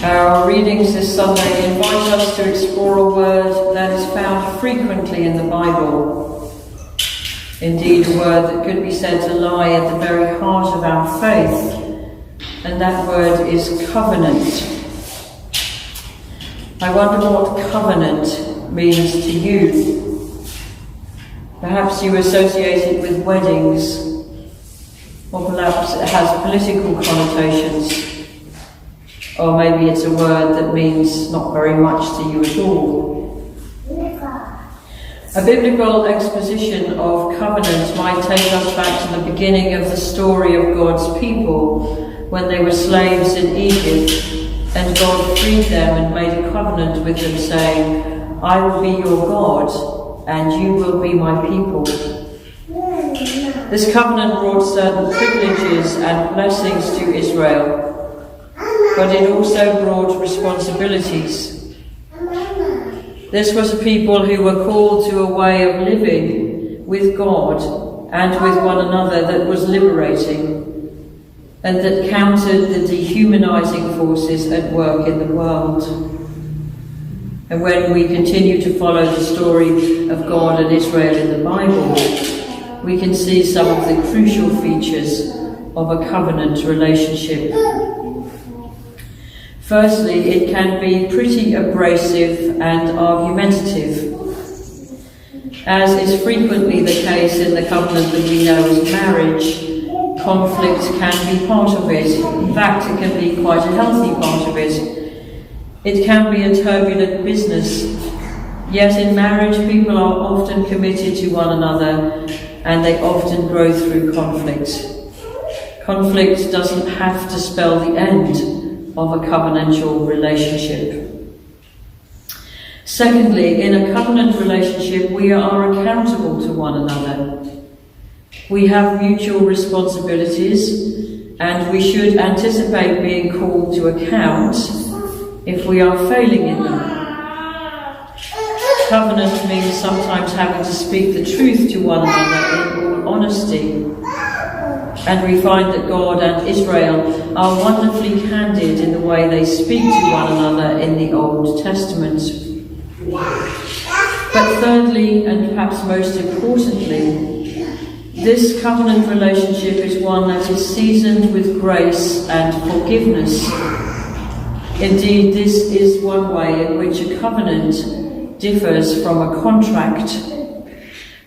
Our readings this Sunday invite us to explore a word that is found frequently in the Bible. Indeed, a word that could be said to lie at the very heart of our faith, and that word is covenant. I wonder what covenant means to you. Perhaps you associate it with weddings, or perhaps it has political connotations, or maybe it's a word that means not very much to you at all. A biblical exposition of covenant might take us back to the beginning of the story of God's people when they were slaves in Egypt, and God freed them and made a covenant with them, saying, "I will be your God, and you will be my people." This covenant brought certain privileges and blessings to Israel, but it also brought responsibilities. This was a people who were called to a way of living with God and with one another that was liberating, and that countered the dehumanizing forces at work in the world. And when we continue to follow the story of God and Israel in the Bible, we can see some of the crucial features of a covenant relationship. Firstly, it can be pretty abrasive and argumentative. As is frequently the case in the covenant that we know as marriage, conflict can be part of it. In fact, it can be quite a healthy part of it. It can be a turbulent business. Yet in marriage, people are often committed to one another, and they often grow through conflict. Conflict doesn't have to spell the end of a covenantal relationship. Secondly, in a covenant relationship, we are accountable to one another. We have mutual responsibilities, and we should anticipate being called to account if we are failing in them. Covenant means sometimes having to speak the truth to one another in all honesty. And we find that God and Israel are wonderfully candid in the way they speak to one another in the Old Testament. But thirdly, and perhaps most importantly, this covenant relationship is one that is seasoned with grace and forgiveness. Indeed, this is one way in which a covenant differs from a contract.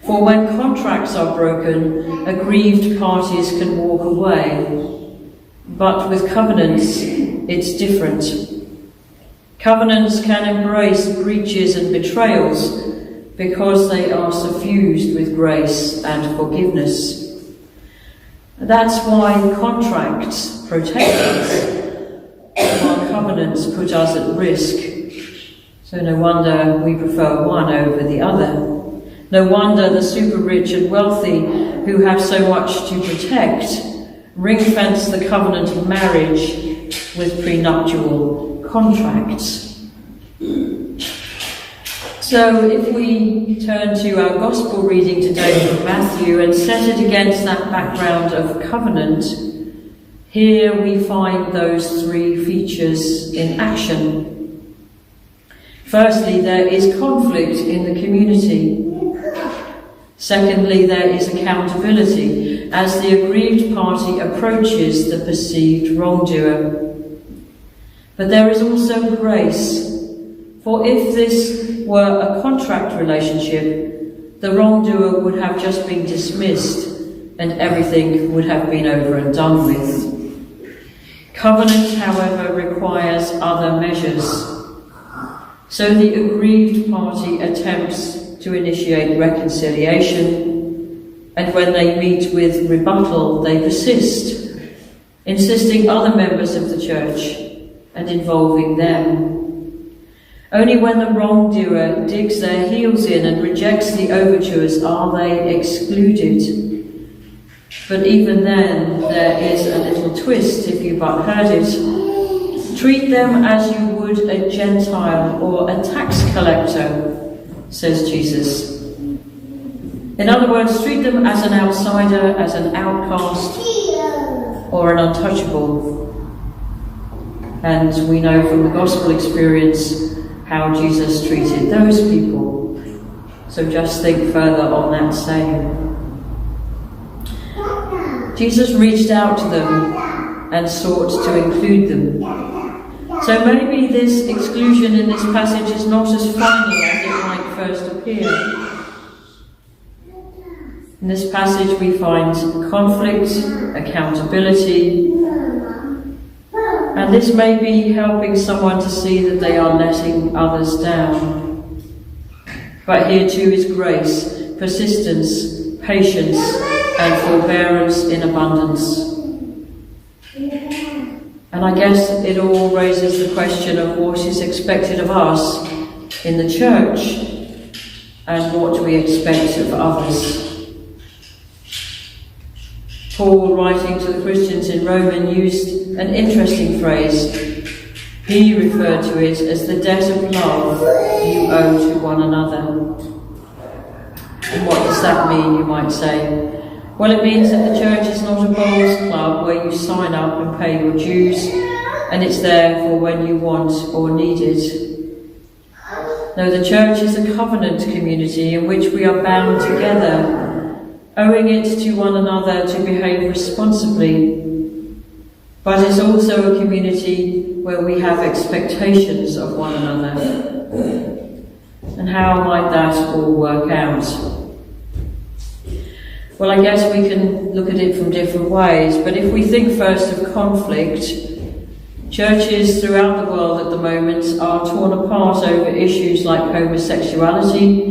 For when contracts are broken, aggrieved parties can walk away. But with covenants, it's different. Covenants can embrace breaches and betrayals because they are suffused with grace and forgiveness. That's why contracts protect us, while covenants put us at risk. So no wonder we prefer one over the other. No wonder the super rich and wealthy, who have so much to protect, ring-fence the covenant of marriage with prenuptial contracts. So if we turn to our Gospel reading today from Matthew and set it against that background of covenant, here we find those three features in action. Firstly, there is conflict in the community. Secondly, there is accountability as the aggrieved party approaches the perceived wrongdoer. But there is also grace, for if this were a contract relationship, the wrongdoer would have just been dismissed and everything would have been over and done with. Covenant, however, requires other measures. So the aggrieved party attempts to initiate reconciliation, and when they meet with rebuttal, they persist, insisting other members of the church and involving them. Only when the wrongdoer digs their heels in and rejects the overtures are they excluded. But even then, there is a little twist, if you but heard it. Treat them as you would a Gentile or a tax collector, says Jesus. In other words, treat them as an outsider, as an outcast, or an untouchable. And we know from the gospel experience how Jesus treated those people. So just think further on that same. Jesus reached out to them and sought to include them. So maybe this exclusion in this passage is not as final as it might first appear. In this passage we find conflict, accountability, and this may be helping someone to see that they are letting others down. But here too is grace, persistence, patience, and forbearance in abundance. And I guess it all raises the question of what is expected of us in the church and what do we expect of others. Paul, writing to the Christians in Rome, used an interesting phrase. He referred to it as the debt of love you owe to one another. And what does that mean, you might say? Well, it means that the church is not a bowls club where you sign up and pay your dues and it's there for when you want or need it. No, the church is a covenant community in which we are bound together, owing it to one another to behave responsibly. But it's also a community where we have expectations of one another. And how might that all work out? Well, I guess we can look at it from different ways, but if we think first of conflict, churches throughout the world at the moment are torn apart over issues like homosexuality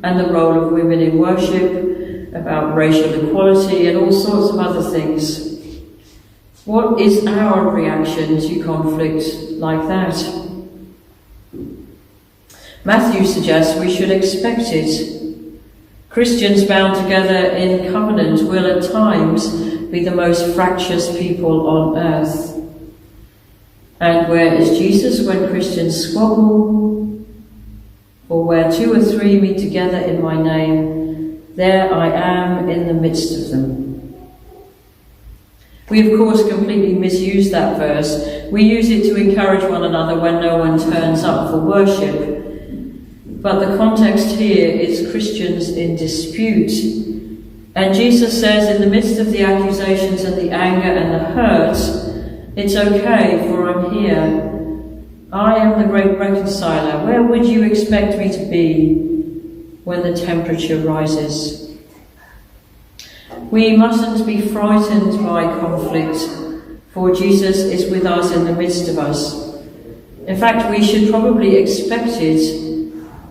and the role of women in worship, about racial equality and all sorts of other things. What is our reaction to conflict like that? Matthew suggests we should expect it. Christians bound together in covenant will at times be the most fractious people on earth. And where is Jesus when Christians squabble? For where 2 or 3 meet together in my name, there I am in the midst of them. We of course completely misuse that verse. We use it to encourage one another when no one turns up for worship. But the context here is Christians in dispute. And Jesus says in the midst of the accusations and the anger and the hurt, it's okay, for I'm here. I am the great reconciler. Where would you expect me to be when the temperature rises? We mustn't be frightened by conflict, for Jesus is with us in the midst of us. In fact, we should probably expect it.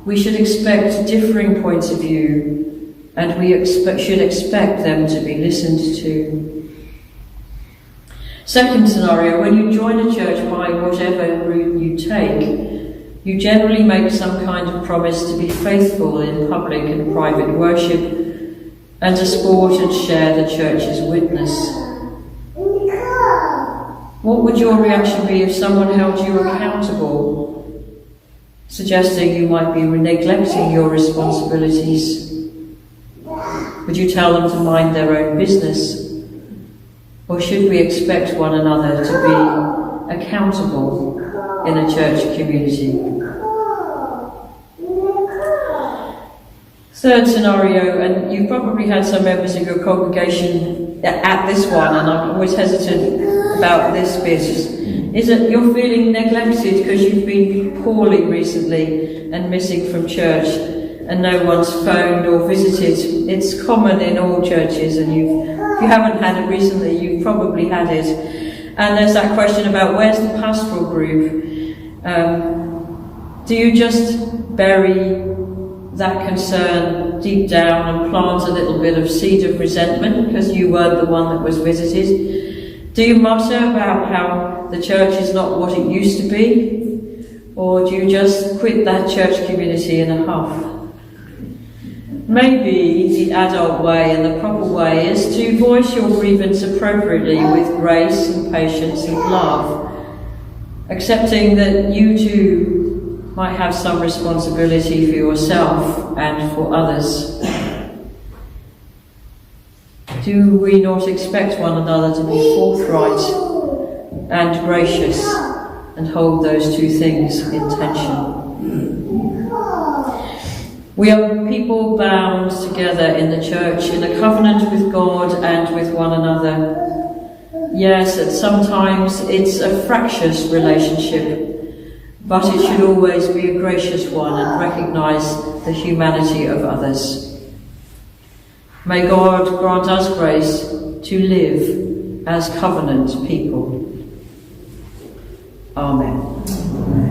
We should expect differing points of view, and we should expect them to be listened to. Second scenario, when you join a church by whatever route you take, you generally make some kind of promise to be faithful in public and private worship and to support and share the church's witness. What would your reaction be if someone held you accountable, suggesting you might be neglecting your responsibilities? Would you tell them to mind their own business? Or should we expect one another to be accountable in a church community? Third scenario, and you've probably had some members of your congregation at this one, and I'm always hesitant about this bit, is that you're feeling neglected because you've been poorly recently and missing from church and no one's phoned or visited. It's common in all churches, and if you haven't had it recently, you've probably had it. And there's that question about where's the pastoral group? Do you just bury that concern deep down and plant a little bit of seed of resentment because you weren't the one that was visited? Do you mutter about how the church is not what it used to be? Or do you just quit that church community in a huff? Maybe the adult way and the proper way is to voice your grievance appropriately with grace and patience and love, accepting that you too might have some responsibility for yourself and for others. Do we not expect one another to be forthright and gracious and hold those two things in tension. We are people bound together in the church in a covenant with God and with one another. Yes, and sometimes it's a fractious relationship, but it should always be a gracious one and recognise the humanity of others. May God grant us grace to live as covenant people. Amen.